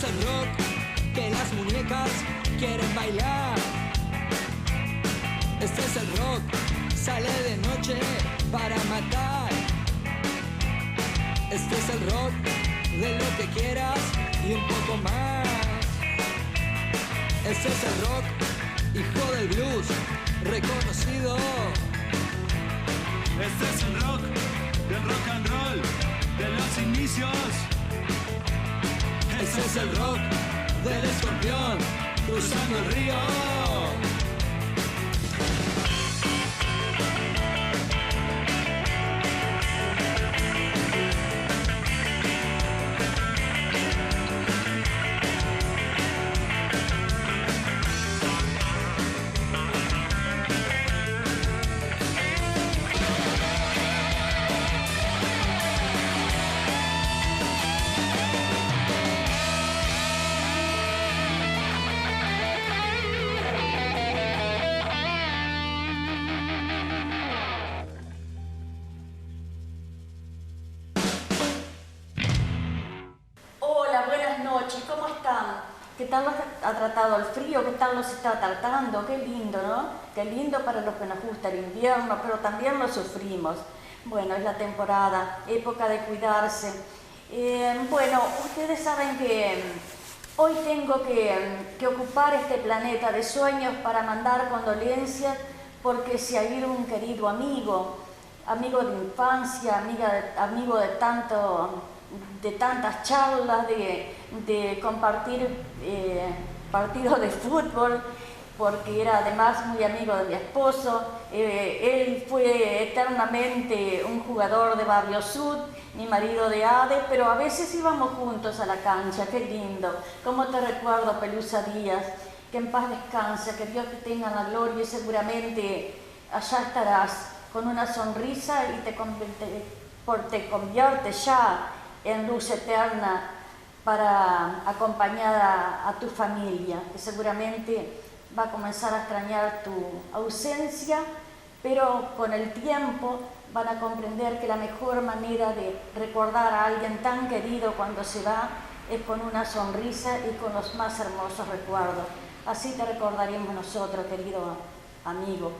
es el rock que las muñecas quieren bailar. Este es el rock, sale de noche para matar. Este es el rock de lo que quieras y un poco más. Este es el rock, hijo del blues, reconocido. Este es el rock del rock and roll, de los inicios. Este es el rock del escorpión, cruzando el río. ¿Qué tal los ha tratado el frío? ¿Qué tal los está tratando? Qué lindo, ¿no? Qué lindo para los que nos gusta el invierno, pero también lo sufrimos. Bueno, es la temporada, época de cuidarse. Bueno, ustedes saben que hoy tengo que ocupar este planeta de sueños para mandar condolencias porque se ha ido un querido amigo de infancia, amigo de tantas charlas, de compartir partidos de fútbol, porque era además muy amigo de mi esposo. Él fue eternamente un jugador de Barrio Sud, mi marido de ADE, pero a veces íbamos juntos a la cancha. Qué lindo, cómo te recuerdo, Pelusa Díaz, que en paz descanse, que Dios te tenga en la gloria y seguramente allá estarás con una sonrisa y te convierte ya en luz eterna para acompañar a tu familia, que seguramente va a comenzar a extrañar tu ausencia, pero con el tiempo van a comprender que la mejor manera de recordar a alguien tan querido cuando se va es con una sonrisa y con los más hermosos recuerdos. Así te recordaremos nosotros, querido amigo.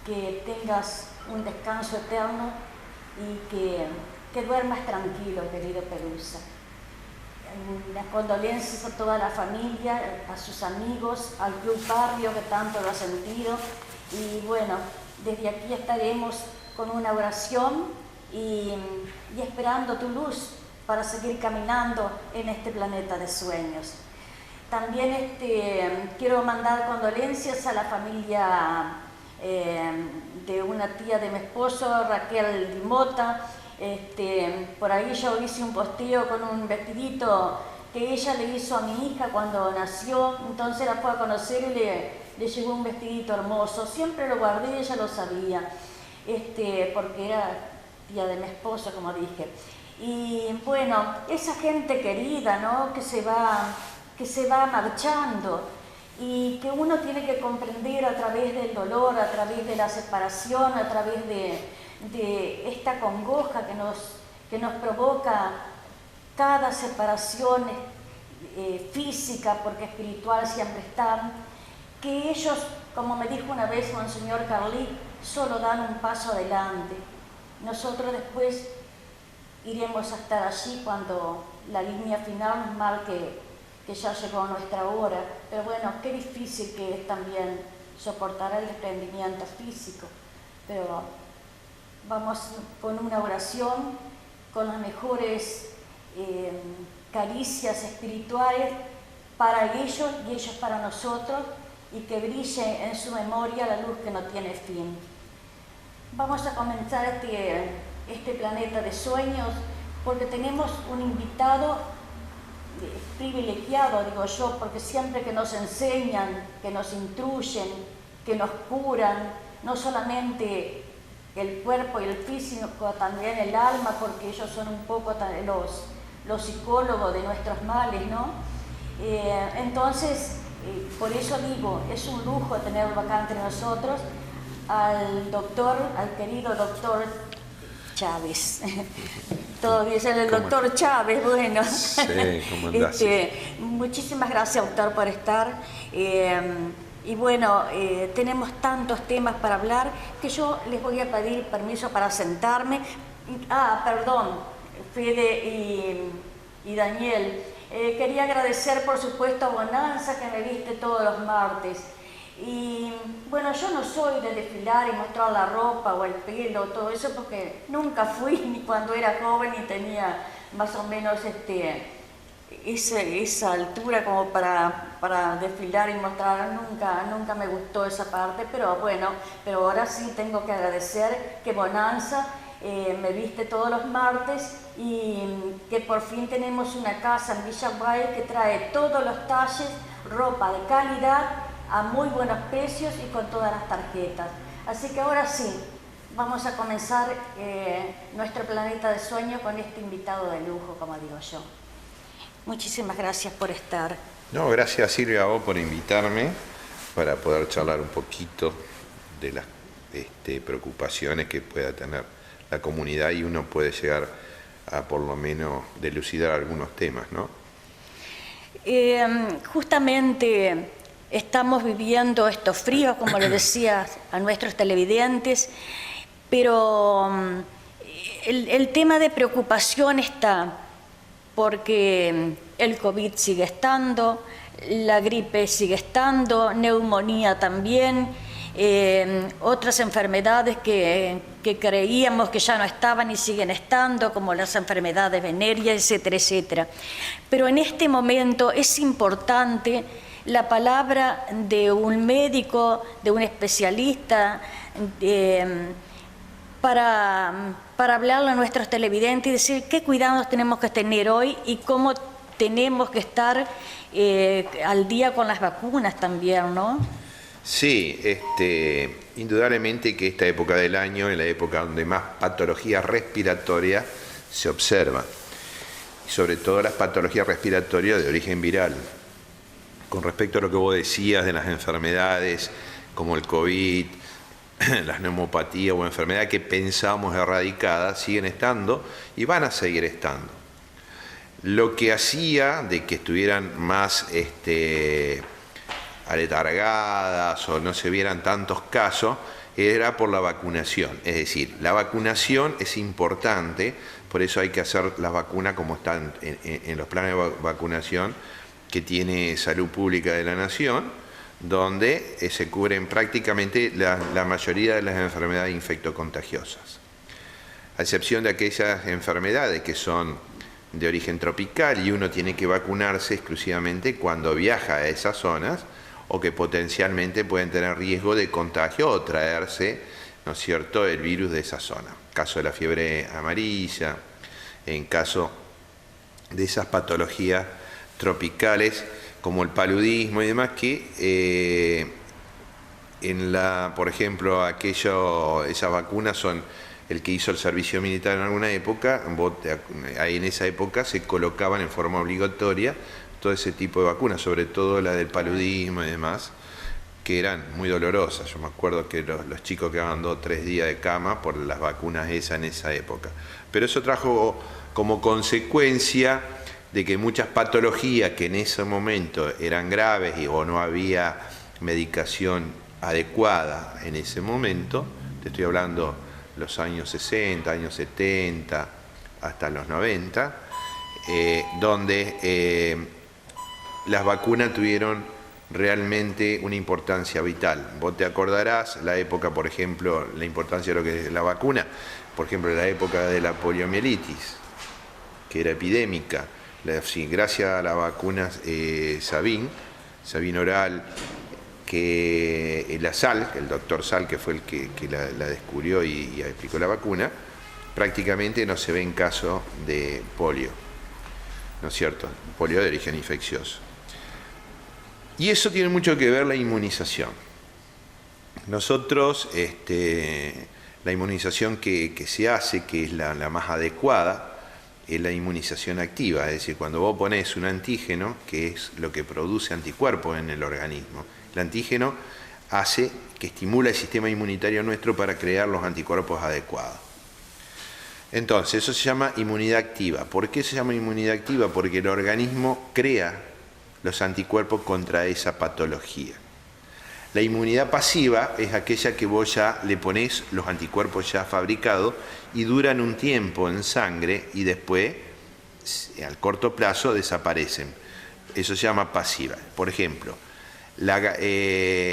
Que tengas un descanso eterno y que duermas tranquilo, querido Pelusa. Las condolencias a toda la familia, a sus amigos, al Club Barrio que tanto lo ha sentido. Y bueno, desde aquí estaremos con una oración y esperando tu luz para seguir caminando en este planeta de sueños. También quiero mandar condolencias a la familia de una tía de mi esposo, Raquel Dimota. Por ahí yo hice un posteo con un vestidito que ella le hizo a mi hija cuando nació, entonces la fue a conocer y le llegó un vestidito hermoso. Siempre lo guardé, ella lo sabía, porque era tía de mi esposo, como dije. Y bueno, esa gente querida, ¿no? que se va marchando y que uno tiene que comprender a través del dolor, a través de la separación, a través de esta congoja que nos provoca cada separación física, porque espiritual siempre están, que ellos, como me dijo una vez Monseñor Carlí, solo dan un paso adelante. Nosotros después iremos a estar allí cuando la línea final nos marque que ya llegó nuestra hora. Pero bueno, qué difícil que es también soportar el desprendimiento físico. Pero vamos con una oración, con las mejores caricias espirituales para ellos y ellos para nosotros, y que brille en su memoria la luz que no tiene fin. Vamos a comenzar este planeta de sueños porque tenemos un invitado privilegiado, digo yo, porque siempre que nos enseñan, que nos instruyen, que nos curan, no solamente el cuerpo y el físico, también el alma, porque ellos son un poco los psicólogos de nuestros males, ¿no? Entonces, por eso digo, es un lujo tenerlo acá entre nosotros, al querido doctor Chávez. Todos dicen el doctor Chávez, bueno. Sí, ¿cómo andás? Muchísimas gracias, doctor, por estar. Y bueno, tenemos tantos temas para hablar que yo les voy a pedir permiso para sentarme. Perdón, Fede y Daniel. Quería agradecer, por supuesto, a Bonanza, que me viste todos los martes. Y bueno, yo no soy de desfilar y mostrar la ropa o el pelo, todo eso, porque nunca fui ni cuando era joven y tenía más o menos esa altura como para desfilar y mostrar. Nunca me gustó esa parte, pero bueno, pero ahora sí tengo que agradecer que Bonanza me viste todos los martes y que por fin tenemos una casa en Villa Guay que trae todos los talles, ropa de calidad, a muy buenos precios y con todas las tarjetas. Así que ahora sí, vamos a comenzar nuestro planeta de sueño con este invitado de lujo, como digo yo. Muchísimas gracias por estar. No, gracias Silvia a vos por invitarme para poder charlar un poquito de las preocupaciones que pueda tener la comunidad y uno puede llegar a por lo menos dilucidar algunos temas, ¿no? Justamente estamos viviendo estos fríos, como les decía a nuestros televidentes, pero el tema de preocupación está porque el COVID sigue estando, la gripe sigue estando, neumonía también, otras enfermedades que creíamos que ya no estaban y siguen estando, como las enfermedades venéreas, etcétera, etcétera. Pero en este momento es importante la palabra de un médico, de un especialista, para hablarle a nuestros televidentes y decir qué cuidados tenemos que tener hoy y cómo tenemos que estar al día con las vacunas también, ¿no? Sí, indudablemente que esta época del año es la época donde más patologías respiratorias se observan, y sobre todo las patologías respiratorias de origen viral. Con respecto a lo que vos decías de las enfermedades como el COVID, las neumopatías o enfermedades que pensamos erradicadas, siguen estando y van a seguir estando. Lo que hacía de que estuvieran más aletargadas o no se vieran tantos casos era por la vacunación. Es decir, la vacunación es importante, por eso hay que hacer las vacunas como están en los planes de vacunación que tiene Salud Pública de la Nación, donde se cubren prácticamente la mayoría de las enfermedades infectocontagiosas, a excepción de aquellas enfermedades que son de origen tropical y uno tiene que vacunarse exclusivamente cuando viaja a esas zonas o que potencialmente pueden tener riesgo de contagio o traerse, ¿no es cierto?, el virus de esa zona. En caso de la fiebre amarilla, en caso de esas patologías tropicales como el paludismo y demás, que por ejemplo, esas vacunas son el que hizo el servicio militar en alguna época, ahí en esa época se colocaban en forma obligatoria todo ese tipo de vacunas, sobre todo la del paludismo y demás, que eran muy dolorosas. Yo me acuerdo que los chicos quedaban 2 o 3 días de cama por las vacunas esas en esa época. Pero eso trajo como consecuencia de que muchas patologías que en ese momento eran graves o no había medicación adecuada en ese momento, te estoy hablando los años 60, años 70, hasta los 90, donde las vacunas tuvieron realmente una importancia vital. Vos te acordarás la época, por ejemplo, la importancia de lo que es la vacuna, por ejemplo, la época de la poliomielitis, que era epidémica. Gracias a la vacuna Sabin oral, que la Sal, el doctor Sal, que fue el que la descubrió y aplicó la vacuna, prácticamente no se ven casos de polio, ¿no es cierto? Polio de origen infeccioso. Y eso tiene mucho que ver la inmunización. Nosotros, la inmunización que se hace, que es la más adecuada, es la inmunización activa, es decir, cuando vos pones un antígeno, que es lo que produce anticuerpos en el organismo, el antígeno hace que estimula el sistema inmunitario nuestro para crear los anticuerpos adecuados. Entonces, eso se llama inmunidad activa. ¿Por qué se llama inmunidad activa? Porque el organismo crea los anticuerpos contra esa patología. La inmunidad pasiva es aquella que vos ya le ponés los anticuerpos ya fabricados y duran un tiempo en sangre y después, al corto plazo, desaparecen. Eso se llama pasiva. Por ejemplo,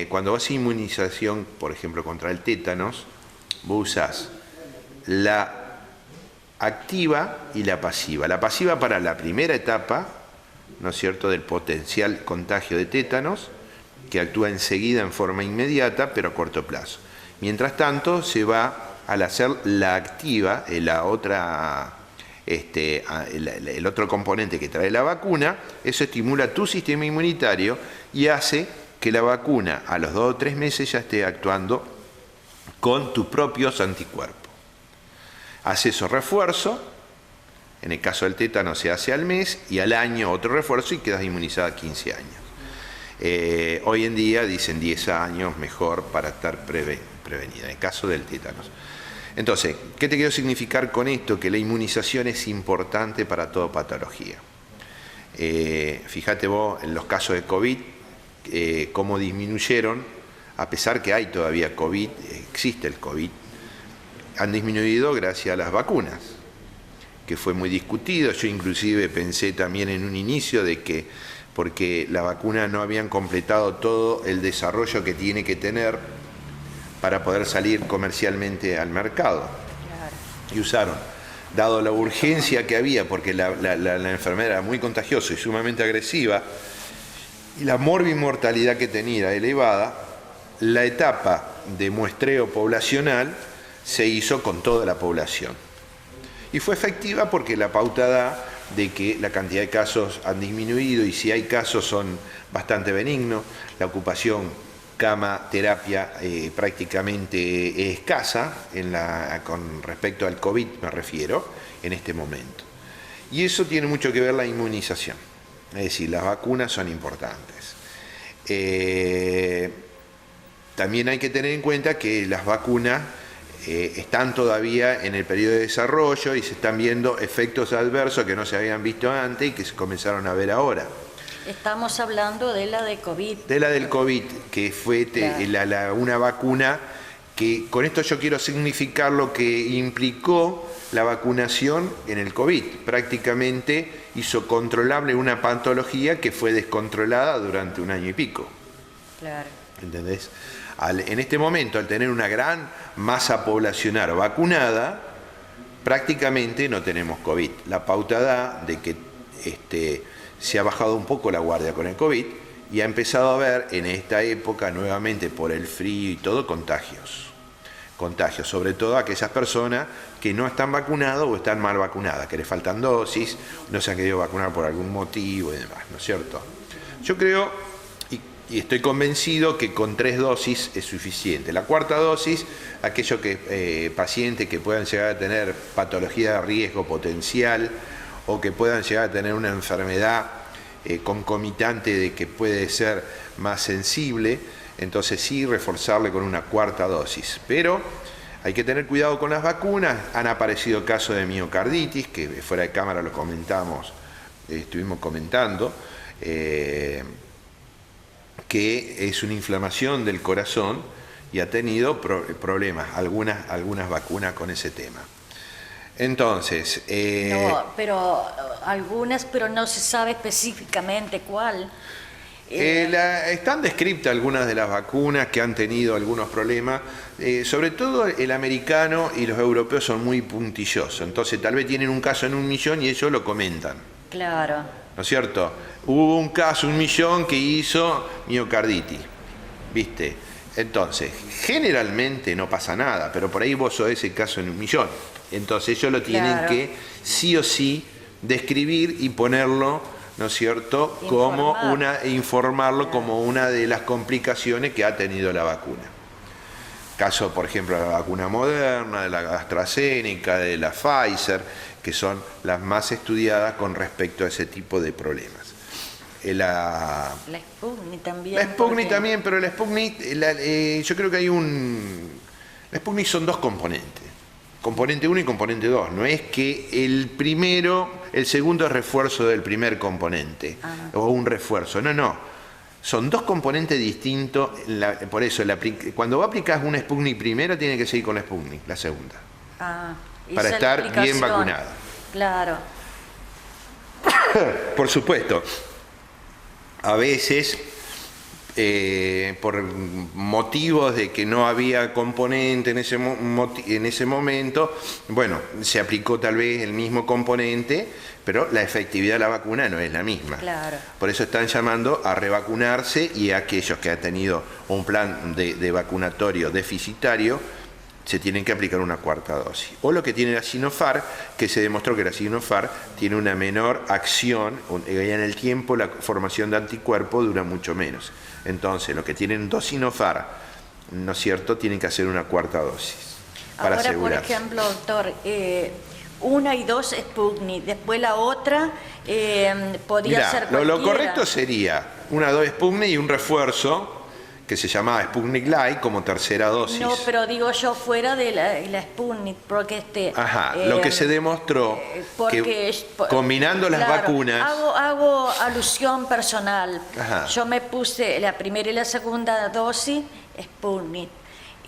cuando vos haces inmunización, por ejemplo, contra el tétanos, vos usás la activa y la pasiva. La pasiva para la primera etapa, ¿no es cierto?, del potencial contagio de tétanos, que actúa enseguida en forma inmediata, pero a corto plazo. Mientras tanto, se va al hacer la activa, el otro componente que trae la vacuna, eso estimula tu sistema inmunitario y hace que la vacuna a los 2 o 3 meses ya esté actuando con tus propios anticuerpos. Hace esos refuerzos, en el caso del tétano se hace al mes, y al año otro refuerzo y quedas inmunizada 15 años. Hoy en día dicen 10 años mejor para estar prevenida, en el caso del tétanos. Entonces, ¿qué te quiero significar con esto? Que la inmunización es importante para toda patología. Fíjate vos en los casos de COVID, cómo disminuyeron, a pesar que hay todavía COVID, existe el COVID, han disminuido gracias a las vacunas, que fue muy discutido. Yo inclusive pensé también en un inicio de que porque la vacuna no habían completado todo el desarrollo que tiene que tener para poder salir comercialmente al mercado. Claro. Y usaron, dado la urgencia que había, porque la enfermedad era muy contagiosa y sumamente agresiva, y la morbimortalidad que tenía elevada, la etapa de muestreo poblacional se hizo con toda la población. Y fue efectiva porque la pauta da de que la cantidad de casos han disminuido y si hay casos son bastante benignos, la ocupación cama-terapia prácticamente escasa con respecto al COVID, me refiero, en este momento. Y eso tiene mucho que ver la inmunización, es decir, las vacunas son importantes. También hay que tener en cuenta que las vacunas están todavía en el periodo de desarrollo y se están viendo efectos adversos que no se habían visto antes y que se comenzaron a ver ahora. Estamos hablando de la de COVID. De la del COVID, que fue una vacuna que, con esto yo quiero significar lo que implicó la vacunación en el COVID. Prácticamente hizo controlable una patología que fue descontrolada durante 1 año y pico. Claro. ¿Entendés? En este momento, al tener una gran masa poblacional vacunada, prácticamente no tenemos COVID. La pauta da de que se ha bajado un poco la guardia con el COVID y ha empezado a haber en esta época, nuevamente por el frío y todo, contagios. Contagios, sobre todo a aquellas personas que no están vacunadas o están mal vacunadas, que les faltan dosis, no se han querido vacunar por algún motivo y demás, ¿no es cierto? Yo creo y estoy convencido que con 3 dosis es suficiente. La 4ª dosis, aquellos pacientes que puedan llegar a tener patología de riesgo potencial o que puedan llegar a tener una enfermedad concomitante de que puede ser más sensible, entonces sí reforzarle con una 4ª dosis. Pero hay que tener cuidado con las vacunas. Han aparecido casos de miocarditis, que fuera de cámara lo comentamos, estuvimos comentando, que es una inflamación del corazón y ha tenido problemas, algunas vacunas con ese tema. Entonces... pero no se sabe específicamente cuál. Están descritas algunas de las vacunas que han tenido algunos problemas, sobre todo el americano y los europeos son muy puntillosos, entonces tal vez tienen un caso en 1 millón y ellos lo comentan. Claro. ¿No es cierto? Hubo un caso, 1 millón, que hizo miocarditis, ¿viste? Entonces, generalmente no pasa nada, pero por ahí vos sos ese caso en 1 millón. Entonces ellos lo tienen que sí o sí describir y ponerlo, ¿no es cierto?, informarlo como una de las complicaciones que ha tenido la vacuna. Caso, por ejemplo, de la vacuna Moderna, de la AstraZeneca, de la Pfizer, que son las más estudiadas con respecto a ese tipo de problemas. La Sputnik también. La Sputnik también, pero la Sputnik, yo creo que la Sputnik son 2 componentes. componente 1 y componente 2. No es que el segundo es refuerzo del primer componente o un refuerzo. No. Son dos componentes distintos. Por eso, cuando vos aplicás una Sputnik primero, tiene que seguir con la Sputnik, la segunda. Para estar bien vacunado. Claro. Por supuesto, a veces, por motivos de que no había componente en ese momento, bueno, se aplicó tal vez el mismo componente, pero la efectividad de la vacuna no es la misma. Claro. Por eso están llamando a revacunarse, y a aquellos que han tenido un plan de vacunatorio deficitario, se tienen que aplicar una cuarta dosis. O lo que tiene la Sinopharm, que se demostró que la Sinopharm tiene una menor acción, y en el tiempo la formación de anticuerpos dura mucho menos. Entonces, los que tienen 2 Sinopharm, ¿no es cierto?, tienen que hacer una cuarta dosis para ahora, asegurarse. por ejemplo, doctor, 1 y 2 Sputnik, después la otra podría ser cualquiera. Lo correcto sería 1 2 Sputnik y un refuerzo que se llamaba Sputnik Light como tercera dosis. No, pero digo yo fuera de la Sputnik, porque lo que se demostró que combinando las vacunas... Hago alusión personal. Ajá. Yo me puse la primera y la segunda dosis Sputnik.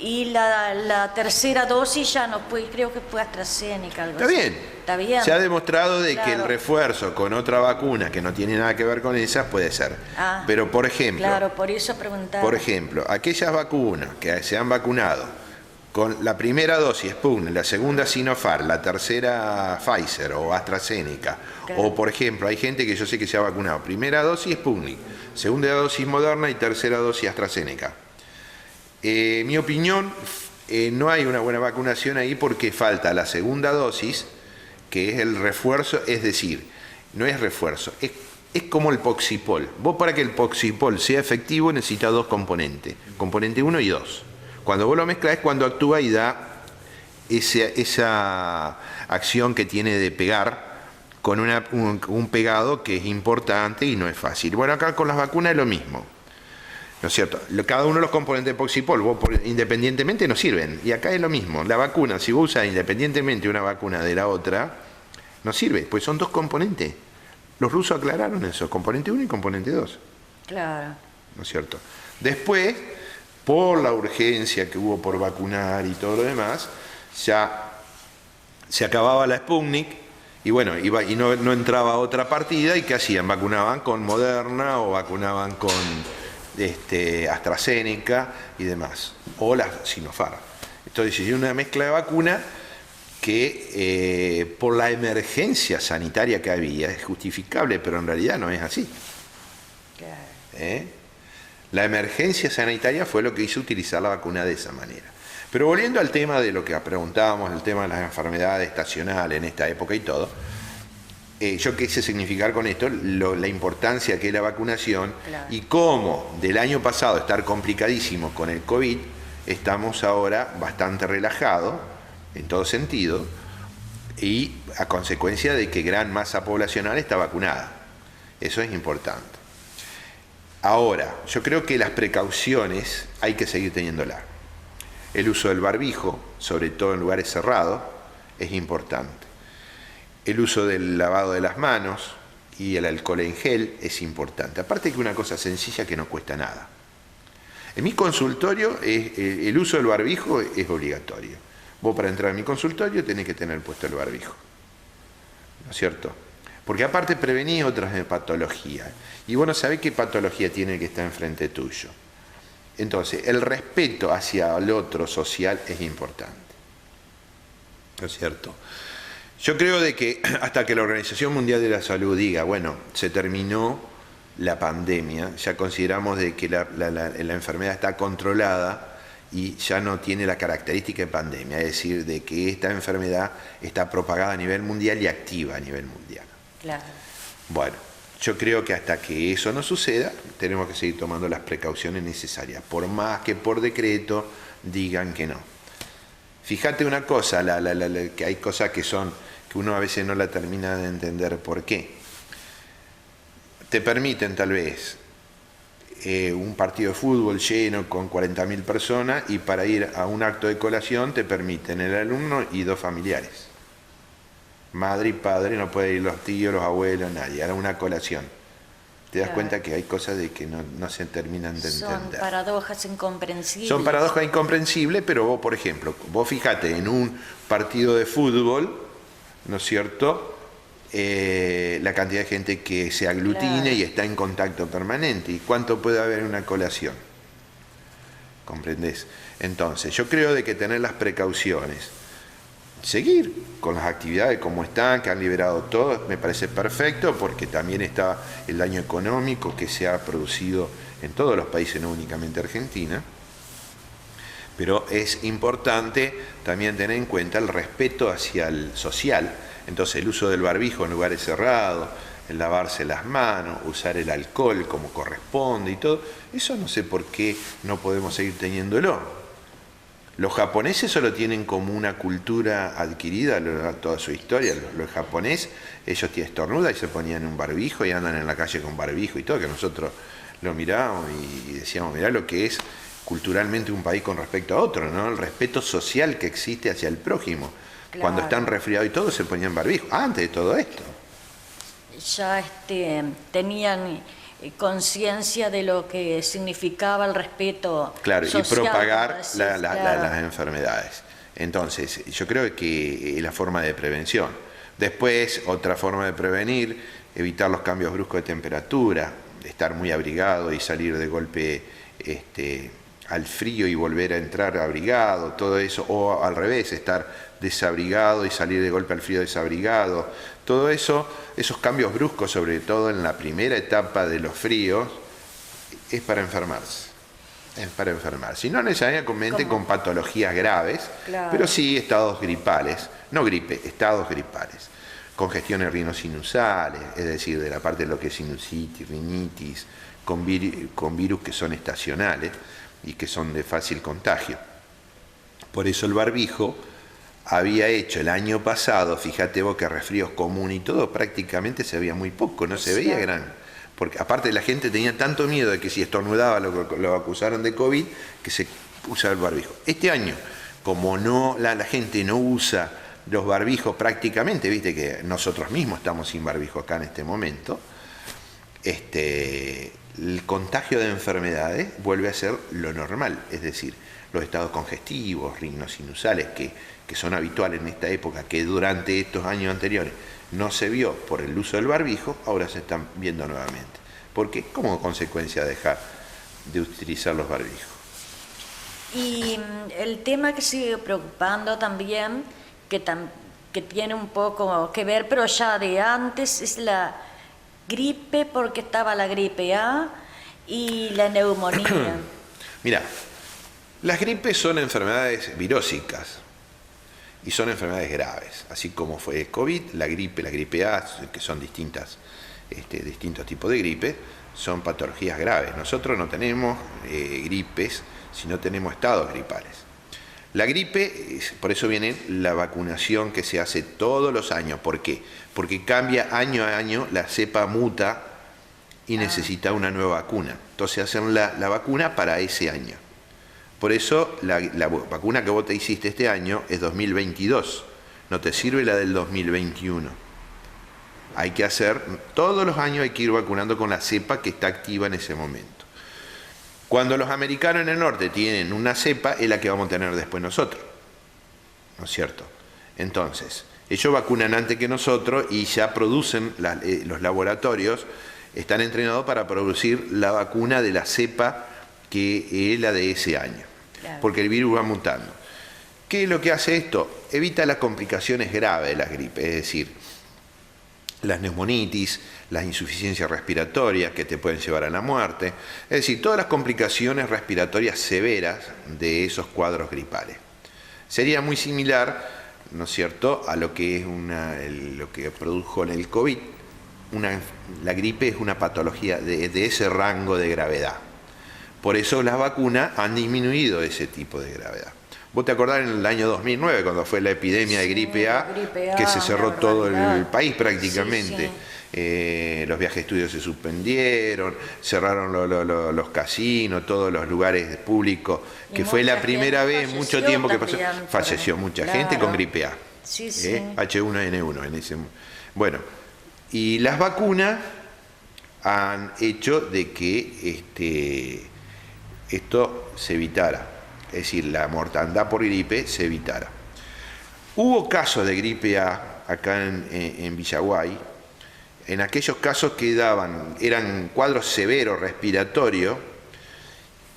Y la tercera dosis ya no fue, creo que fue AstraZeneca. Algo Está así. bien. Está bien. Se ha demostrado de que el Claro. refuerzo con otra vacuna que no tiene nada que ver con esas puede ser. Pero por ejemplo, Claro, por eso preguntaba. por ejemplo, aquellas vacunas que se han vacunado con la primera dosis Sputnik, la segunda Sinopharm, la tercera Pfizer o AstraZeneca, Claro. o por ejemplo, hay gente que yo sé que se ha vacunado, primera dosis Sputnik, segunda dosis Moderna y tercera dosis AstraZeneca. Mi opinión, no hay una buena vacunación ahí porque falta la segunda dosis, que es el refuerzo, es decir, no es refuerzo, es como el Poxipol. Vos, para que el Poxipol sea efectivo, necesitas 2 componentes, componente 1 y 2. Cuando vos lo mezclas es cuando actúa y da esa acción que tiene de pegar, con un pegado que es importante y no es fácil. Bueno, acá con las vacunas es lo mismo, ¿no es cierto? Cada uno de los componentes de Poxipol, independientemente no sirven. Y acá es lo mismo. La vacuna, si vos usas independientemente una vacuna de la otra, no sirve, pues son 2 componentes. Los rusos aclararon eso, componente 1 y componente 2. Claro. ¿No es cierto? Después, por la urgencia que hubo por vacunar y todo lo demás, ya se acababa la Sputnik y bueno, y no entraba otra partida. ¿Y qué hacían? Vacunaban con Moderna o vacunaban con AstraZeneca y demás, o la Sinopharm. Entonces, hay una mezcla de vacuna que por la emergencia sanitaria que había es justificable, pero en realidad no es así. La emergencia sanitaria fue lo que hizo utilizar la vacuna de esa manera. Pero volviendo al tema de lo que preguntábamos, el tema de las enfermedades estacionales en esta época y todo, yo quise significar con esto la importancia que es la vacunación. Claro. Y cómo del año pasado estar complicadísimo con el COVID, estamos ahora bastante relajados en todo sentido, y a consecuencia de que gran masa poblacional está vacunada. Eso es importante. Ahora, yo creo que las precauciones hay que seguir teniéndolas. El uso del barbijo, sobre todo en lugares cerrados, es importante. El uso del lavado de las manos y el alcohol en gel es importante. Aparte que una cosa sencilla que no cuesta nada. En mi consultorio el uso del barbijo es obligatorio. Vos, para entrar en mi consultorio tenés que tener puesto el barbijo, ¿no es cierto? Porque aparte prevenís otras patologías. Y vos no sabés qué patología tiene el que está enfrente tuyo. Entonces, el respeto hacia el otro social es importante, ¿no es cierto? Yo creo de que hasta que la Organización Mundial de la Salud diga, bueno, se terminó la pandemia, ya consideramos de que la enfermedad está controlada y ya no tiene la característica de pandemia, es decir, de que esta enfermedad está propagada a nivel mundial y activa a nivel mundial. Claro. Bueno, yo creo que hasta que eso no suceda, tenemos que seguir tomando las precauciones necesarias, por más que por decreto digan que no. Fíjate una cosa, que hay cosas que uno a veces no la termina de entender por qué. Te permiten tal vez un partido de fútbol lleno con 40.000 personas y para ir a un acto de colación te permiten el alumno y 2 familiares. Madre y padre, no pueden ir los tíos, los abuelos, nadie. Era una colación. Te das cuenta que hay cosas de que no se terminan de entender. Son paradojas incomprensibles. Son paradojas incomprensibles, pero vos, por ejemplo, vos fijate en un partido de fútbol, ¿no es cierto?, la cantidad de gente que se aglutine y está en contacto permanente. ¿Y cuánto puede haber en una colación? ¿Comprendés? Entonces, yo creo de que tener las precauciones, seguir con las actividades como están, que han liberado todo, me parece perfecto, porque también está el daño económico que se ha producido en todos los países, no únicamente Argentina. Pero es importante también tener en cuenta el respeto hacia el social. Entonces el uso del barbijo en lugares cerrados, el lavarse las manos, usar el alcohol como corresponde y todo, eso no sé por qué no podemos seguir teniéndolo. Los japoneses eso lo tienen como una cultura adquirida toda su historia. Los japoneses, ellos estornudan y se ponían un barbijo y andan en la calle con barbijo y todo, que nosotros lo mirábamos y decíamos, mirá lo que es culturalmente un país con respecto a otro, ¿no? El respeto social que existe hacia el prójimo. Claro. Cuando están resfriados y todo se ponían barbijo, antes de todo esto. Ya tenían conciencia de lo que significaba el respeto social, y propagar las enfermedades. Entonces, yo creo que es la forma de prevención. Después, otra forma de prevenir, evitar los cambios bruscos de temperatura, estar muy abrigado y salir de golpe al frío y volver a entrar abrigado, todo eso, o al revés, estar desabrigado y salir de golpe al frío desabrigado, todo eso, esos cambios bruscos, sobre todo en la primera etapa de los fríos, es para enfermarse. Es para enfermarse. Y no necesariamente con patologías graves, claro, pero sí estados gripales, no gripe, estados gripales. Congestiones rinosinusales, es decir, de la parte de lo que es sinusitis, rinitis, con virus que son estacionales y que son de fácil contagio. Por eso el barbijo había hecho el año pasado, fíjate vos que resfríos común y todo, prácticamente se veía muy poco, no se veía gran. Porque aparte la gente tenía tanto miedo de que si estornudaba lo acusaron de COVID, que se usaba el barbijo. Este año, como la gente no usa los barbijos prácticamente, viste que nosotros mismos estamos sin barbijo acá en este momento, el contagio de enfermedades vuelve a ser lo normal, es decir, los estados congestivos, rinosinusales, que son habituales en esta época, que durante estos años anteriores no se vio por el uso del barbijo, ahora se están viendo nuevamente. ¿Por qué? Como consecuencia de dejar de utilizar los barbijos. Y el tema que sigue preocupando también, que tiene un poco que ver, pero ya de antes, es la gripe, porque estaba la gripe A y la neumonía. Mira, las gripes son enfermedades virósicas y son enfermedades graves, así como fue COVID, la gripe A, que son distintos tipos de gripe, son patologías graves. Nosotros no tenemos gripes, sino tenemos estados gripales. La gripe, por eso viene la vacunación que se hace todos los años. ¿Por qué? Porque cambia año a año, la cepa muta y necesita una nueva vacuna. Entonces hacen la vacuna para ese año. Por eso la vacuna que vos te hiciste este año es 2022, no te sirve la del 2021. Hay que hacer, todos los años hay que ir vacunando con la cepa que está activa en ese momento. Cuando los americanos en el norte tienen una cepa, es la que vamos a tener después nosotros, ¿no es cierto? Entonces, ellos vacunan antes que nosotros y ya producen, los laboratorios están entrenados para producir la vacuna de la cepa que es la de ese año, claro, porque el virus va mutando. ¿Qué es lo que hace esto? Evita las complicaciones graves de la gripe, es decir, las neumonitis, las insuficiencias respiratorias que te pueden llevar a la muerte, es decir, todas las complicaciones respiratorias severas de esos cuadros gripales. Sería muy similar, ¿no es cierto?, a lo que es lo que produjo el COVID. La gripe es una patología de ese rango de gravedad. Por eso las vacunas han disminuido ese tipo de gravedad. ¿Vos te acordás en el año 2009, cuando fue la epidemia de gripe A, que se cerró todo el país prácticamente? los viajes de estudio se suspendieron, cerraron los casinos, todos los lugares públicos, que fue la primera vez en mucho tiempo que pasó. Falleció mucha gente con gripe A, sí, sí. H1N1 en ese. Bueno, y las vacunas han hecho de que esto se evitara, es decir, la mortandad por gripe se evitara. Hubo casos de gripe A acá en Villaguay, en aquellos casos que eran cuadros severos respiratorios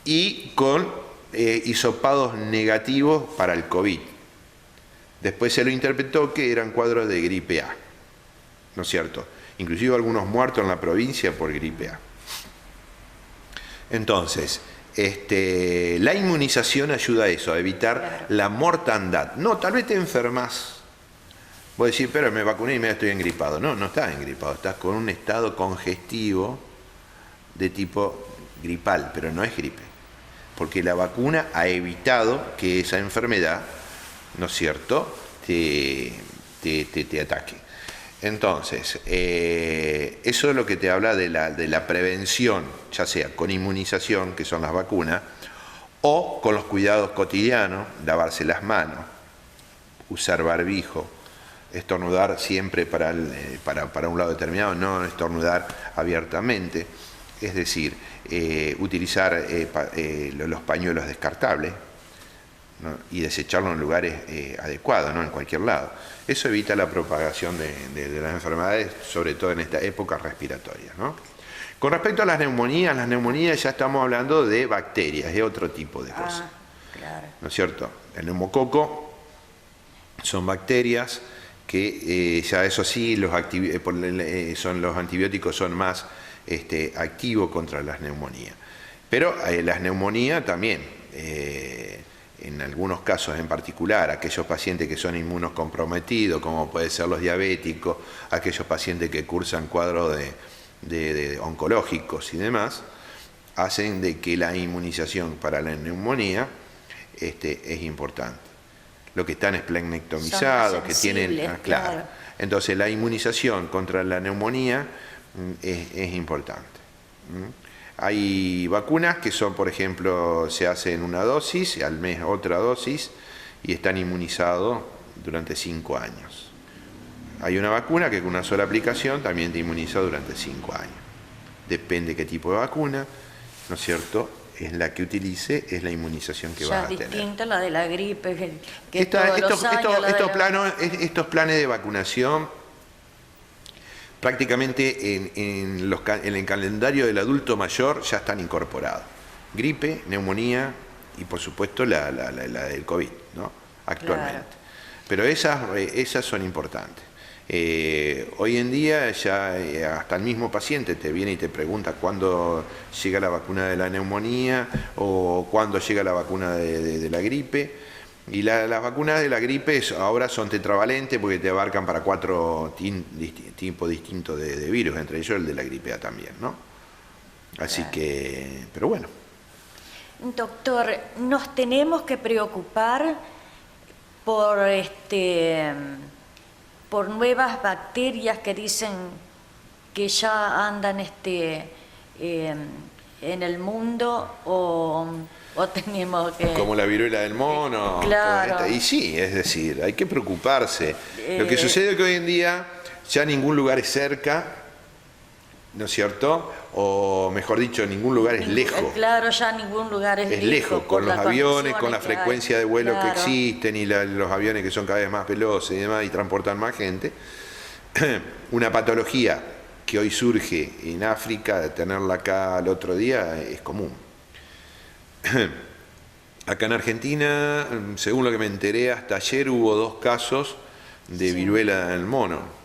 y con hisopados negativos para el COVID. Después se lo interpretó que eran cuadros de gripe A, ¿no es cierto? Inclusive algunos muertos en la provincia por gripe A. Entonces, la inmunización ayuda a eso, a evitar la mortandad. No, tal vez te enfermas. Vos decís, pero me vacuné y me estoy engripado. No, no estás engripado, estás con un estado congestivo de tipo gripal, pero no es gripe. Porque la vacuna ha evitado que esa enfermedad, ¿no es cierto?, te ataque. Entonces, eso es lo que te habla de la prevención, ya sea con inmunización, que son las vacunas, o con los cuidados cotidianos, lavarse las manos, usar barbijo, estornudar siempre para un lado determinado, no estornudar abiertamente, es decir, utilizar los pañuelos descartables, ¿no?, y desecharlos en lugares adecuados, no en cualquier lado. Eso evita la propagación de las enfermedades, sobre todo en esta época respiratoria, ¿no? Con respecto a las neumonías ya estamos hablando de bacterias, de otro tipo de cosas. Claro. ¿No es cierto? El neumococo son bacterias que ya eso sí, los antibióticos son más activos contra las neumonías. Pero las neumonías también, en algunos casos en particular, aquellos pacientes que son inmunocomprometidos, como puede ser los diabéticos, aquellos pacientes que cursan cuadros de oncológicos y demás, hacen de que la inmunización para la neumonía es importante. Los que están esplenectomizados, que tienen... claro. Entonces la inmunización contra la neumonía es importante. Hay vacunas que son, por ejemplo, se hacen una dosis, al mes otra dosis, y están inmunizados durante 5 años. Hay una vacuna que con una sola aplicación también te inmuniza durante 5 años. Depende qué tipo de vacuna, ¿no es cierto?, es la que utilice, es la inmunización que vas a tener. Ya es distinta la de la gripe, que estos planes de vacunación, prácticamente en el calendario del adulto mayor ya están incorporados. Gripe, neumonía y por supuesto la del COVID, ¿no?, actualmente. Claro. Pero esas son importantes. Hoy en día ya hasta el mismo paciente te viene y te pregunta cuándo llega la vacuna de la neumonía o cuándo llega la vacuna de la gripe. Y las vacunas de la gripe ahora son tetravalentes porque te abarcan para 4 tipos distintos de virus, entre ellos el de la gripe A también, ¿no? Así que, pero bueno. Doctor, nos tenemos que preocupar por nuevas bacterias que dicen que ya andan en el mundo o tenemos que... Como la viruela del mono. Claro. Y sí, es decir, hay que preocuparse. Lo que sucede es que hoy en día ya ningún lugar es cerca, ¿no es cierto? O mejor dicho, ningún lugar es lejos. Claro, ya ningún lugar es lejos. Con los aviones, con la frecuencia de vuelo que existen y los aviones que son cada vez más veloces y demás y transportan más gente. Una patología que hoy surge en África, de tenerla acá el otro día, es común. Acá en Argentina, según lo que me enteré, hasta ayer hubo 2 casos de viruela del mono.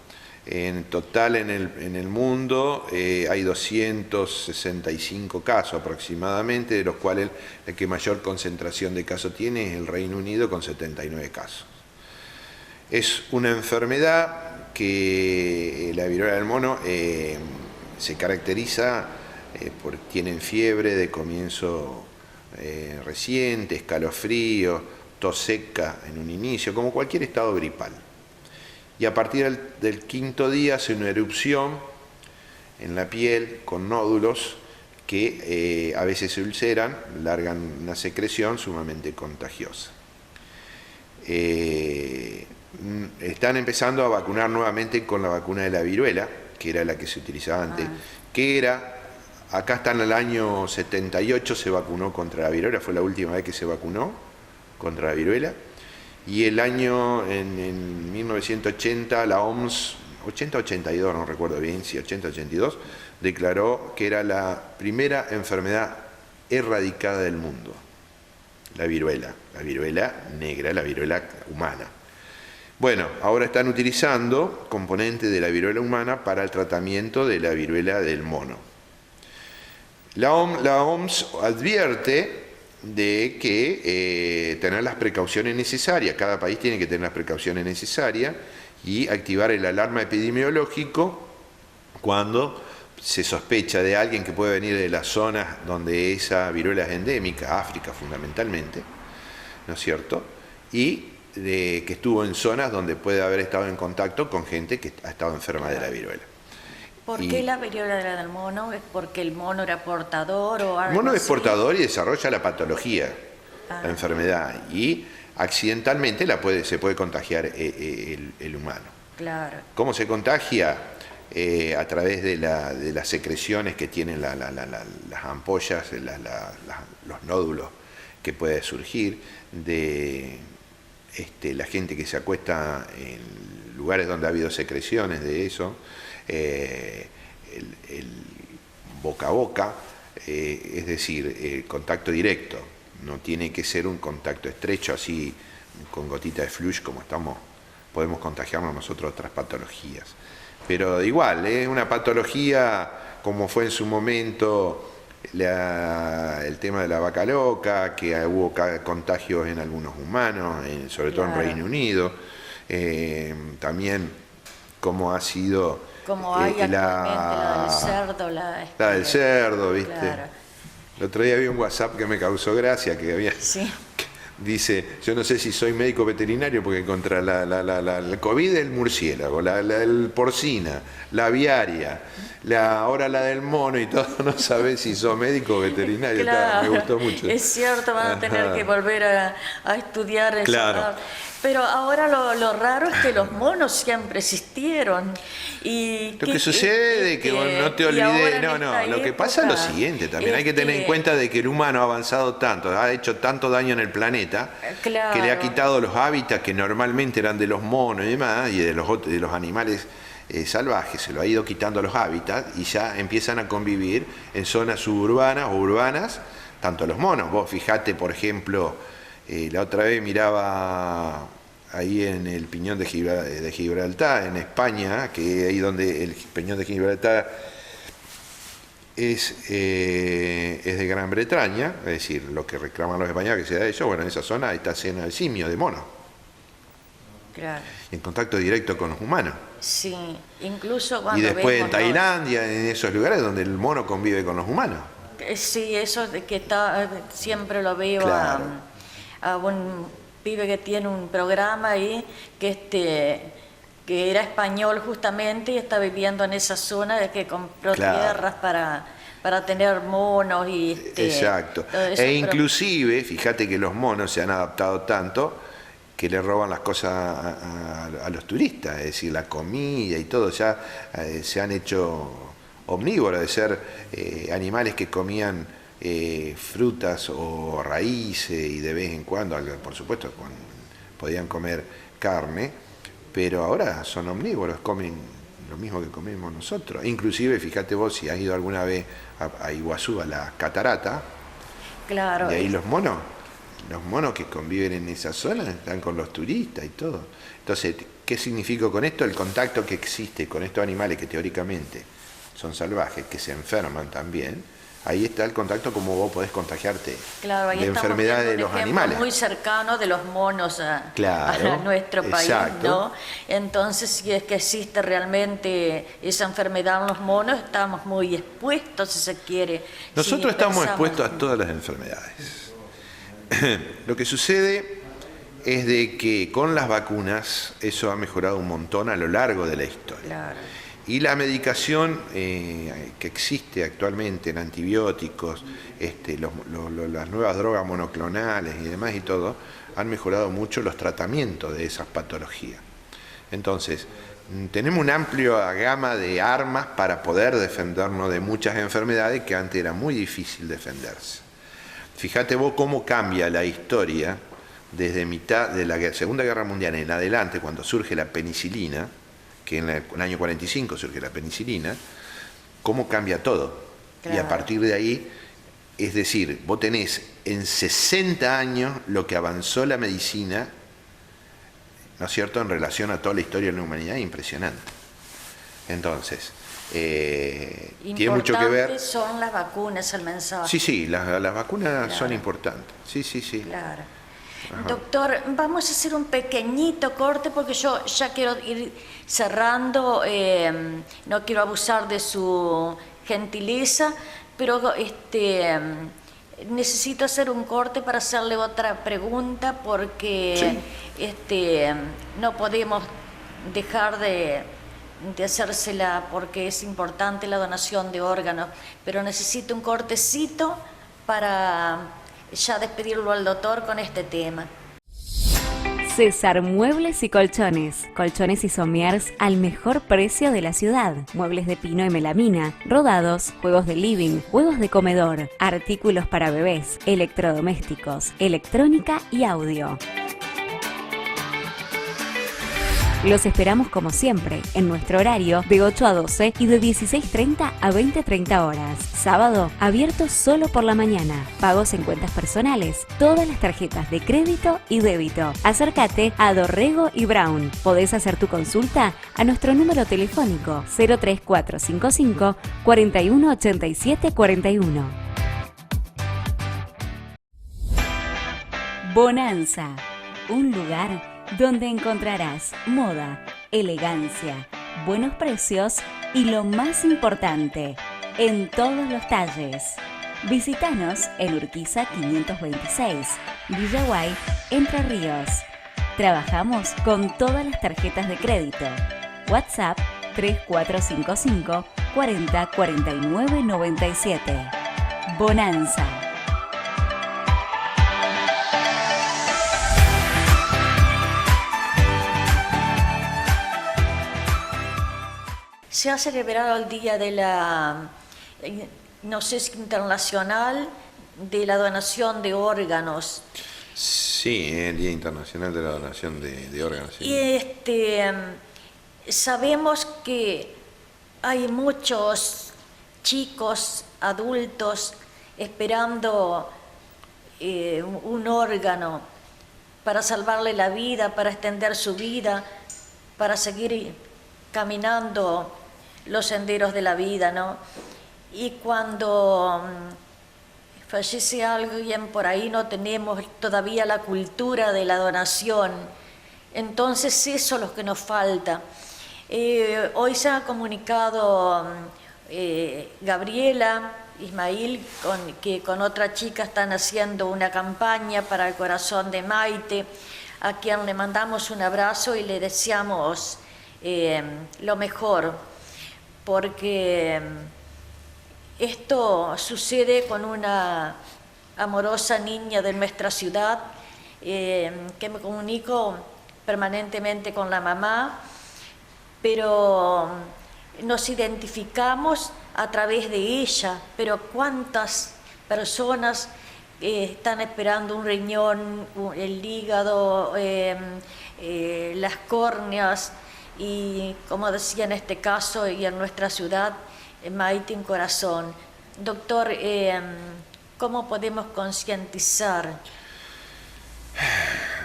En total en el mundo hay 265 casos aproximadamente, de los cuales el que mayor concentración de casos tiene es el Reino Unido con 79 casos. Es una enfermedad que la viruela del mono se caracteriza por tienen fiebre de comienzo reciente, escalofríos, tos seca en un inicio, como cualquier estado gripal. Y a partir del 5.º día hace una erupción en la piel con nódulos que a veces se ulceran, largan una secreción sumamente contagiosa. Están empezando a vacunar nuevamente con la vacuna de la viruela, que era la que se utilizaba antes, que era, acá está en el año 78 se vacunó contra la viruela, fue la última vez que se vacunó contra la viruela, y el año, en 1980, la OMS, 80-82, no recuerdo bien, si 80-82, declaró que era la primera enfermedad erradicada del mundo, la viruela negra, la viruela humana. Bueno, ahora están utilizando componentes de la viruela humana para el tratamiento de la viruela del mono. La OMS advierte de que tener las precauciones necesarias, cada país tiene que tener las precauciones necesarias y activar el alarma epidemiológico cuando se sospecha de alguien que puede venir de las zonas donde esa viruela es endémica, África fundamentalmente, ¿no es cierto? Y que estuvo en zonas donde puede haber estado en contacto con gente que ha estado enferma de la viruela. ¿Por qué la viruela del mono? ¿Es porque el mono era portador o algo El mono es así? portador y desarrolla la patología, la enfermedad, y accidentalmente se puede contagiar el humano. Claro. ¿Cómo se contagia? A través de las secreciones que tienen las ampollas, los nódulos que puede surgir, de la gente que se acuesta en lugares donde ha habido secreciones de eso, el boca a boca, es decir, contacto directo, no tiene que ser un contacto estrecho así con gotita de flush como podemos contagiarnos nosotros otras patologías. Pero igual, es una patología como fue en su momento el tema de la vaca loca, que hubo contagios en algunos humanos, sobre todo en Reino Unido, también como ha sido como hay actualmente la del cerdo. La del cerdo, ¿viste? Claro. El otro día había un WhatsApp que me causó gracia, que había... Sí. Dice, yo no sé si soy médico veterinario porque contra la COVID el murciélago, la porcina, la aviaria, ahora la del mono y todo, no sabes si sos médico o veterinario. Claro, me gustó mucho. Es cierto, van a tener que volver a estudiar eso. Claro. Pero ahora lo raro es que los monos siempre existieron. Y lo que sucede es que no te olvides, lo que pasa es lo siguiente, también hay que tener en cuenta de que el humano ha avanzado tanto, ha hecho tanto daño en el planeta, claro, que le ha quitado los hábitats que normalmente eran de los monos y demás, y de los animales salvajes, se lo ha ido quitando los hábitats y ya empiezan a convivir en zonas suburbanas o urbanas, tanto los monos. Vos fijate, por ejemplo, la otra vez miraba ahí en el Peñón de Gibraltar, en España, que ahí donde el Peñón de Gibraltar es de Gran Bretaña, es decir, lo que reclaman los españoles que sea de ellos, bueno, en esa zona está llena de simios, de monos. Claro. En contacto directo con los humanos. Sí, incluso cuando y después en vemos Tailandia, en esos lugares donde el mono convive con los humanos. Sí, eso de que siempre lo veo Claro. a un pibe que tiene un programa ahí que era español justamente y está viviendo en esa zona de que compró Claro. tierras para tener monos y Exacto. todo eso, E inclusive, fíjate que los monos se han adaptado tanto que le roban las cosas a los turistas, es decir, la comida y todo, ya se han hecho omnívoros, de ser animales que comían frutas o raíces y de vez en cuando, por supuesto, podían comer carne, pero ahora son omnívoros, comen lo mismo que comemos nosotros. Inclusive, fíjate vos, si has ido alguna vez a Iguazú, a la catarata, claro, de ahí los monos que conviven en esa zona están con los turistas y todo. Entonces, ¿qué significa con esto? El contacto que existe con estos animales que teóricamente son salvajes, que se enferman también. Ahí está el contacto, como vos podés contagiarte ahí de enfermedades de los animales. Muy cercano de los monos a nuestro país, exacto. ¿no? Entonces, si es que existe realmente esa enfermedad en los monos, estamos muy expuestos, si se quiere. Nosotros si estamos pensamos expuestos a todas las enfermedades. Lo que sucede es de que con las vacunas eso ha mejorado un montón a lo largo de la historia. Claro. Y la medicación que existe actualmente en antibióticos, las nuevas drogas monoclonales y demás y todo, han mejorado mucho los tratamientos de esas patologías. Entonces, tenemos una amplia gama de armas para poder defendernos de muchas enfermedades que antes era muy difícil defenderse. Fíjate vos cómo cambia la historia desde mitad de la Segunda Guerra Mundial en adelante, cuando surge la penicilina, que en el año 45 surge la penicilina, cómo cambia todo. Claro. Y a partir de ahí, es decir, vos tenés en 60 años lo que avanzó la medicina, ¿no es cierto?, en relación a toda la historia de la humanidad, impresionante. Entonces, tiene mucho que ver. Son las vacunas, el mensaje. Sí, sí, las vacunas son importantes. Sí, sí, sí. Claro. Ajá. Doctor, vamos a hacer un pequeñito corte porque yo ya quiero ir cerrando, no quiero abusar de su gentileza, pero necesito hacer un corte para hacerle otra pregunta porque sí. No podemos dejar de hacérsela porque es importante la donación de órganos, pero necesito un cortecito para ya despedirlo al doctor con este tema. César Muebles y Colchones. Colchones y somiers al mejor precio de la ciudad. Muebles de pino y melamina, rodados, juegos de living, juegos de comedor, artículos para bebés, electrodomésticos, electrónica y audio. Los esperamos como siempre, en nuestro horario de 8 a 12 y de 16:30 a 20:30 horas. Sábado, abierto solo por la mañana. Pagos en cuentas personales. Todas las tarjetas de crédito y débito. Acércate a Dorrego y Brown. Podés hacer tu consulta a nuestro número telefónico 03455 4187 41. Bonanza, un lugar donde encontrarás moda, elegancia, buenos precios y lo más importante, en todos los talles. Visítanos en Urquiza 526, Villaguay, Entre Ríos. Trabajamos con todas las tarjetas de crédito. WhatsApp 3455 40 49 97. Bonanza. Se ha celebrado el Día de la, no sé si internacional, de la donación de órganos. Sí, el Día Internacional de la Donación de Órganos. Sí. Y sabemos que hay muchos chicos, adultos, esperando un órgano para salvarle la vida, para extender su vida, para seguir caminando los senderos de la vida, ¿no? Y cuando fallece alguien por ahí no tenemos todavía la cultura de la donación, entonces eso es lo que nos falta. Hoy se ha comunicado Gabriela, Ismail, que con otra chica están haciendo una campaña para el corazón de Maite, a quien le mandamos un abrazo y le deseamos lo mejor, porque esto sucede con una amorosa niña de nuestra ciudad, que me comunico permanentemente con la mamá, pero nos identificamos a través de ella, pero cuántas personas están esperando un riñón, el hígado, las córneas, y como decía en este caso y en nuestra ciudad, Maite un corazón. Doctor, ¿cómo podemos concientizar?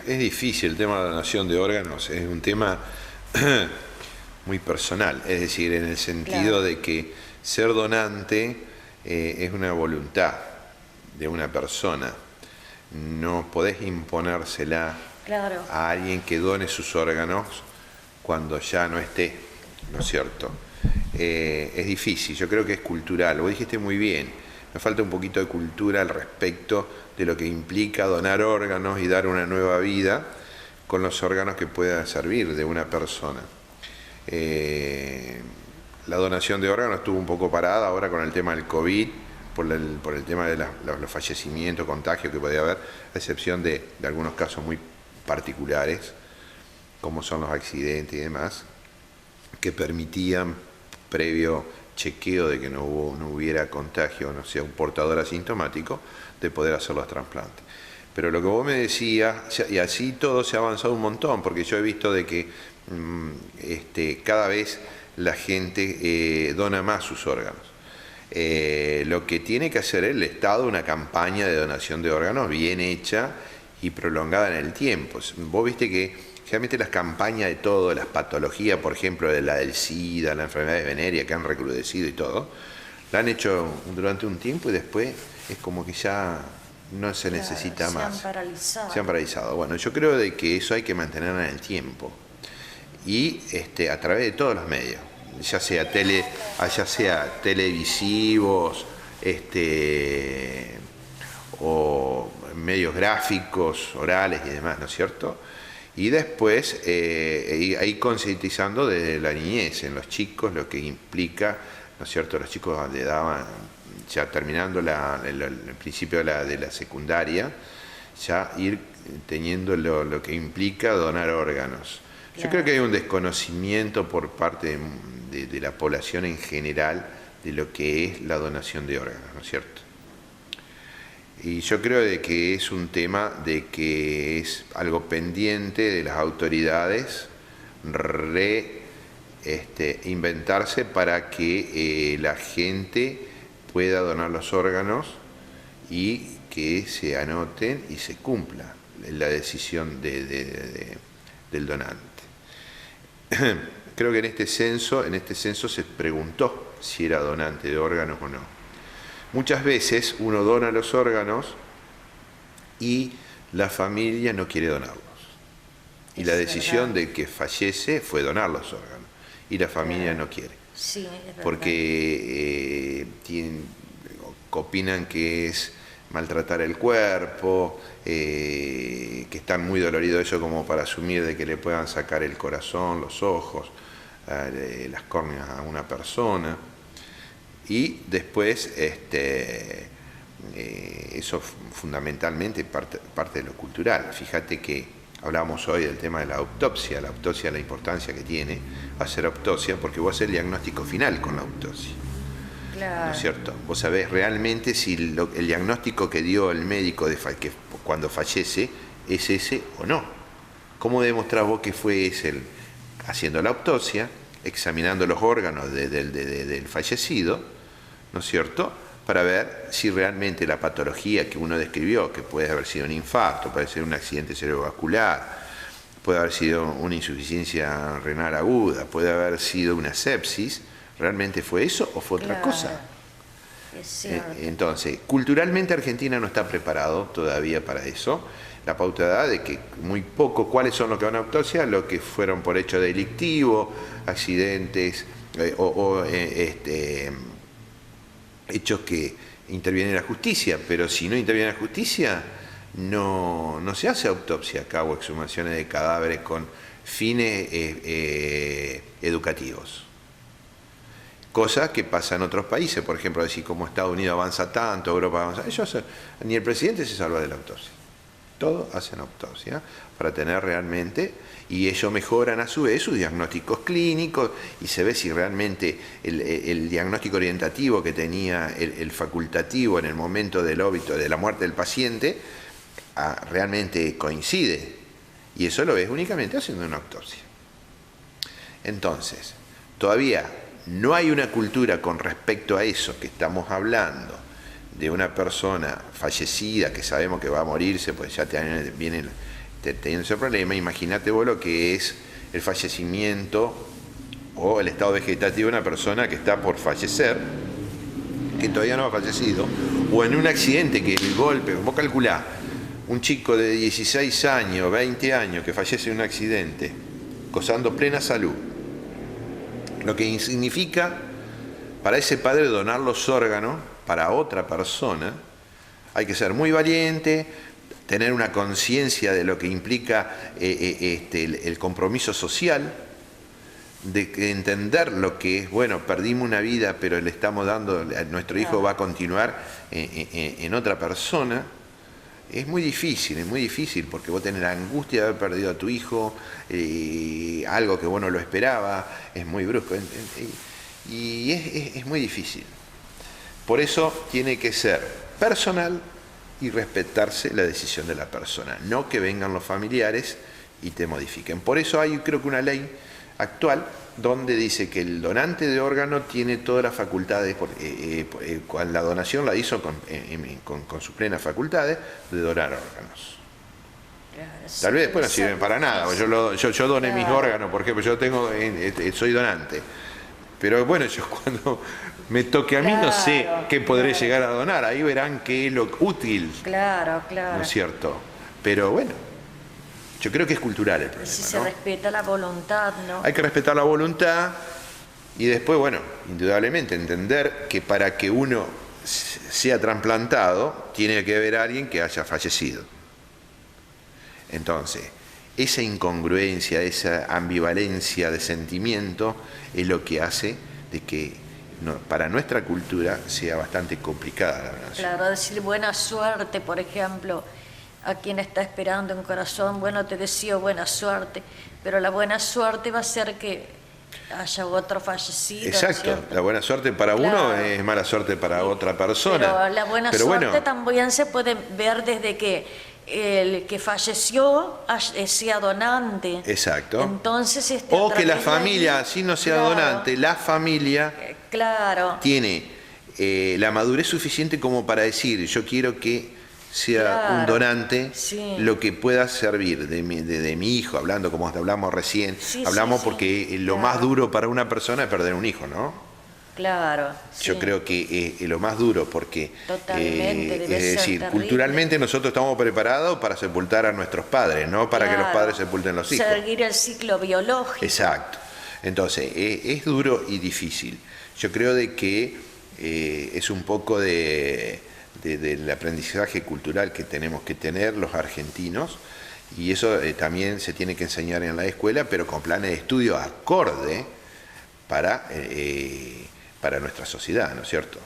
Es difícil el tema de la donación de órganos, es un tema muy personal, es decir, en el sentido de que ser donante es una voluntad de una persona, no podés imponérsela a alguien que done sus órganos cuando ya no esté, ¿no es cierto? Es difícil, yo creo que es cultural, vos dijiste muy bien, me falta un poquito de cultura al respecto de lo que implica donar órganos y dar una nueva vida con los órganos que puedan servir de una persona. la donación de órganos estuvo un poco parada ahora con el tema del COVID, por el tema de los fallecimientos, contagios que podía haber, a excepción de algunos casos muy particulares, como son los accidentes y demás, que permitían, previo chequeo de que no hubiera contagio, no sea un portador asintomático, de poder hacer los trasplantes. Pero lo que vos me decías, y así todo se ha avanzado un montón, porque yo he visto de que cada vez la gente dona más sus órganos. Lo que tiene que hacer el Estado, una campaña de donación de órganos bien hecha y prolongada en el tiempo. Vos viste que generalmente las campañas de todo, las patologías, por ejemplo, de la del SIDA, la enfermedad de venérea, que han recrudecido y todo, la han hecho durante un tiempo y después es como que ya no se necesita más. Se han paralizado. Bueno, yo creo de que eso hay que mantenerlo en el tiempo. Y a través de todos los medios, ya sea televisivos, o medios gráficos, orales y demás, ¿no es cierto? Y después ahí concientizando desde la niñez, en los chicos, lo que implica, ¿no es cierto? Los chicos le daban, ya terminando el principio de la secundaria, ya ir teniendo lo que implica donar órganos. Yo creo que hay un desconocimiento por parte de la población en general de lo que es la donación de órganos, ¿no es cierto? Y yo creo de que es un tema de que es algo pendiente de las autoridades inventarse para que la gente pueda donar los órganos y que se anoten y se cumpla la decisión del donante. Creo que en este censo se preguntó si era donante de órganos o no. Muchas veces uno dona los órganos y la familia no quiere donarlos. Y la decisión de que fallece fue donar los órganos y la familia no quiere. Sí, es verdad. Porque opinan que es maltratar el cuerpo, que están muy doloridos ellos como para asumir de que le puedan sacar el corazón, los ojos, las córneas a una persona. Y después eso fundamentalmente parte de lo cultural. Fíjate que hablamos hoy del tema de la autopsia, la importancia que tiene hacer autopsia, porque vos haces el diagnóstico final con la autopsia. Claro. ¿No es cierto? Vos sabés realmente si el diagnóstico que dio el médico que cuando fallece es ese o no. ¿Cómo demostrás vos que fue ese? Haciendo la autopsia, examinando los órganos del fallecido, ¿no es cierto?, para ver si realmente la patología que uno describió, que puede haber sido un infarto, puede ser un accidente cerebrovascular, puede haber sido una insuficiencia renal aguda, puede haber sido una sepsis, ¿realmente fue eso o fue otra cosa? Es cierto. Entonces, culturalmente Argentina no está preparado todavía para eso. La pauta da de que muy poco, ¿cuáles son los que van a autopsia? Los que fueron por hecho delictivo, accidentes hechos que interviene la justicia, pero si no interviene la justicia, no se hace autopsia acá o exhumaciones de cadáveres con fines educativos. Cosa que pasa en otros países, por ejemplo, decir como Estados Unidos avanza tanto, Europa avanza, ni el presidente se salva de la autopsia. Todos hacen autopsia para tener realmente, y ellos mejoran a su vez sus diagnósticos clínicos y se ve si realmente el diagnóstico orientativo que tenía el facultativo en el momento del óbito, de la muerte del paciente, realmente coincide. Y eso lo ves únicamente haciendo una autopsia. Entonces, todavía no hay una cultura con respecto a eso que estamos hablando, de una persona fallecida que sabemos que va a morirse, pues ya viene teniendo ese problema. Imagínate vos lo que es el fallecimiento o el estado vegetativo de una persona que está por fallecer, que todavía no ha fallecido, o en un accidente que el golpe, vos calculá, un chico de 16 años, 20 años que fallece en un accidente, gozando plena salud, lo que significa para ese padre donar los órganos para otra persona. Hay que ser muy valiente, tener una conciencia de lo que implica el compromiso social, de entender lo que es, bueno, perdimos una vida, pero le estamos dando, nuestro hijo va a continuar en otra persona. Es muy difícil, porque vos tenés la angustia de haber perdido a tu hijo, algo que vos no lo esperaba, es muy brusco, y es muy difícil. Por eso tiene que ser personal y respetarse la decisión de la persona, no que vengan los familiares y te modifiquen. Por eso hay, creo que una ley actual donde dice que el donante de órgano tiene todas las facultades, la donación la hizo con sus plenas facultades de donar órganos. Tal vez después no sirven para nada. Yo doné mis órganos, por ejemplo, soy donante. Pero bueno, yo cuando me toque a mí no sé qué podré llegar a donar. Ahí verán qué es lo útil. Claro. ¿No es cierto? Pero bueno, yo creo que es cultural el problema. Si se respeta la voluntad, ¿no? Hay que respetar la voluntad y después, bueno, indudablemente entender que para que uno sea trasplantado tiene que haber alguien que haya fallecido. Entonces, esa incongruencia, esa ambivalencia de sentimiento es lo que hace de que para nuestra cultura sea bastante complicada la donación. Claro, decir buena suerte, por ejemplo, a quien está esperando un corazón, bueno, te deseo buena suerte, pero la buena suerte va a ser que haya otro fallecido. Exacto, ¿cierto? la buena suerte para uno es mala suerte para otra persona. Pero la buena suerte también se puede ver desde que el que falleció sea donante. Exacto. Entonces, o que la familia, así no sea donante, la familia tiene la madurez suficiente como para decir, yo quiero que sea un donante lo que pueda servir de mi hijo, hablando como hablamos recién, porque lo más duro para una persona es perder un hijo, ¿no? Claro. Yo creo que lo más duro, porque totalmente, es decir, terrible. Culturalmente nosotros estamos preparados para sepultar a nuestros padres, no para que los padres sepulten los hijos. Seguir el ciclo biológico. Exacto. Entonces, es duro y difícil. Yo creo de que es un poco del aprendizaje cultural que tenemos que tener los argentinos, y eso también se tiene que enseñar en la escuela, pero con planes de estudio acorde para nuestra sociedad, ¿no es cierto?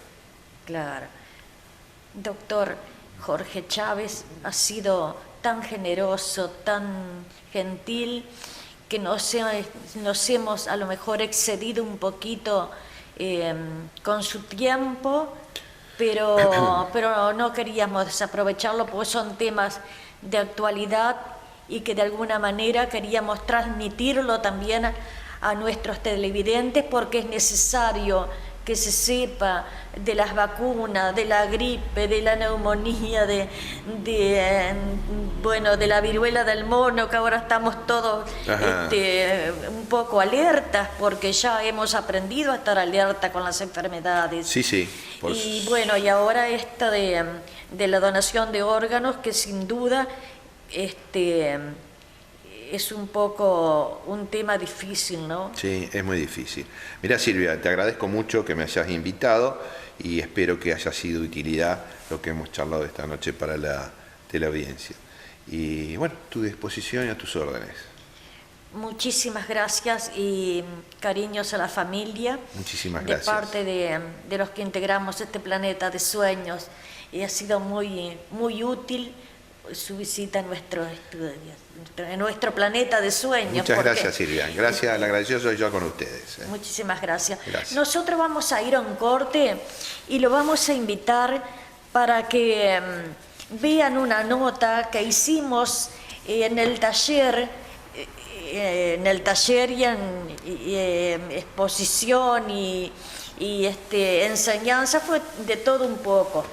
Claro. Doctor Jorge Chávez ha sido tan generoso, tan gentil, que nos hemos a lo mejor excedido un poquito con su tiempo, pero no queríamos desaprovecharlo porque son temas de actualidad y que de alguna manera queríamos transmitirlo también a nuestros televidentes, porque es necesario que se sepa de las vacunas, de la gripe, de la neumonía, de la viruela del mono, que ahora estamos todos un poco alertas, porque ya hemos aprendido a estar alerta con las enfermedades. Sí. Y ahora esto de la donación de órganos, que sin duda es un poco un tema difícil, ¿no? Sí, es muy difícil. Mira, Silvia, te agradezco mucho que me hayas invitado y espero que haya sido de utilidad lo que hemos charlado esta noche para la teleaudiencia. Y bueno, a tu disposición y a tus órdenes. Muchísimas gracias y cariños a la familia. Muchísimas gracias. De parte de los que integramos este planeta de sueños, y ha sido muy, muy útil su visita a nuestro estudio, en nuestro planeta de sueños. Muchas gracias, Silvia. Gracias, el agradecido soy yo con ustedes. Muchísimas gracias. Nosotros vamos a ir a un corte y lo vamos a invitar para que vean una nota que hicimos en el taller y en exposición y enseñanza, fue de todo un poco.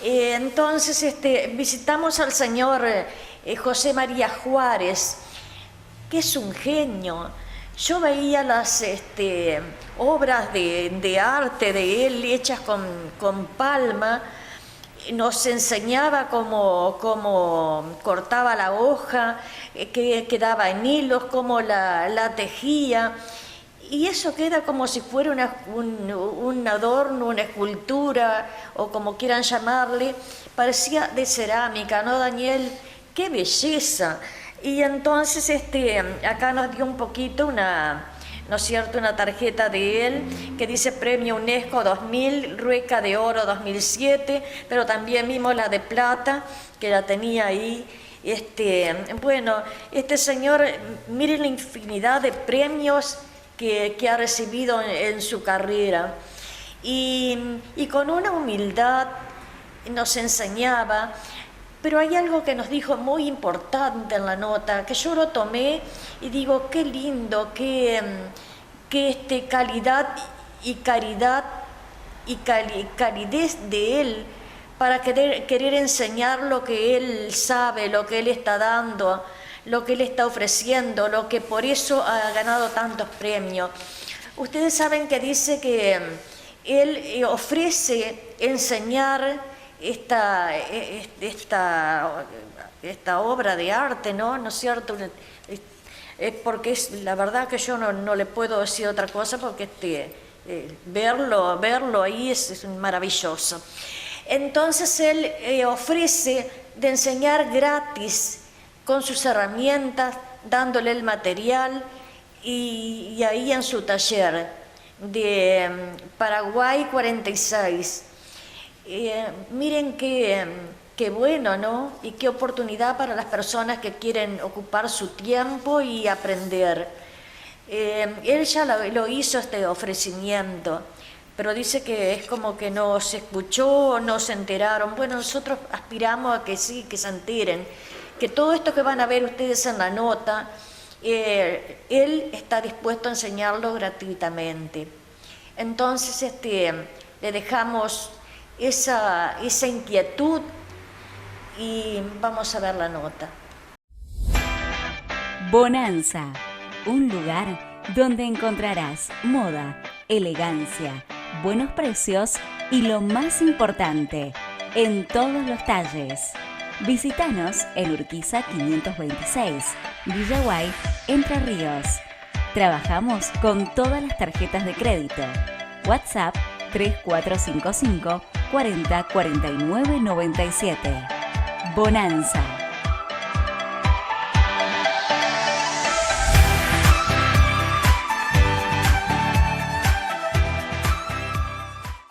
Entonces visitamos al señor José María Juárez, que es un genio. Yo veía las obras de arte de él hechas con palma, nos enseñaba cómo cortaba la hoja, que quedaba en hilos, cómo la tejía. Y eso queda como si fuera un adorno, una escultura, o como quieran llamarle, parecía de cerámica, ¿no, Daniel? ¡Qué belleza! Y entonces acá nos dio un poquito ¿no es cierto?, una tarjeta de él que dice Premio UNESCO 2000, Rueca de Oro 2007, pero también vimos la de plata, que la tenía ahí. Bueno, este señor, miren la infinidad de premios que ha recibido en su carrera. Y con una humildad nos enseñaba, pero hay algo que nos dijo muy importante en la nota, que yo lo tomé y digo, qué lindo, qué calidad y caridad y calidez de él para querer enseñar lo que él sabe, lo que él está dando, lo que él está ofreciendo, lo que por eso ha ganado tantos premios. Ustedes saben que dice que él ofrece enseñar esta obra de arte, ¿no es cierto? Porque la verdad que yo no le puedo decir otra cosa, porque verlo ahí es maravilloso. Entonces él ofrece de enseñar gratis con sus herramientas, dándole el material, y ahí en su taller de Paraguay 46. Miren qué bueno, ¿no? Y qué oportunidad para las personas que quieren ocupar su tiempo y aprender. Él ya lo hizo, este ofrecimiento, pero dice que es como que no se escuchó, no se enteraron. Bueno, nosotros aspiramos a que sí, que se enteren, que todo esto que van a ver ustedes en la nota, él está dispuesto a enseñarlo gratuitamente. Entonces, le dejamos esa inquietud y vamos a ver la nota. Bonanza, un lugar donde encontrarás moda, elegancia, buenos precios y lo más importante, en todos los talles. Visítanos en Urquiza 526, Villaguay, Entre Ríos. Trabajamos con todas las tarjetas de crédito. WhatsApp 3455 40 49 97. Bonanza.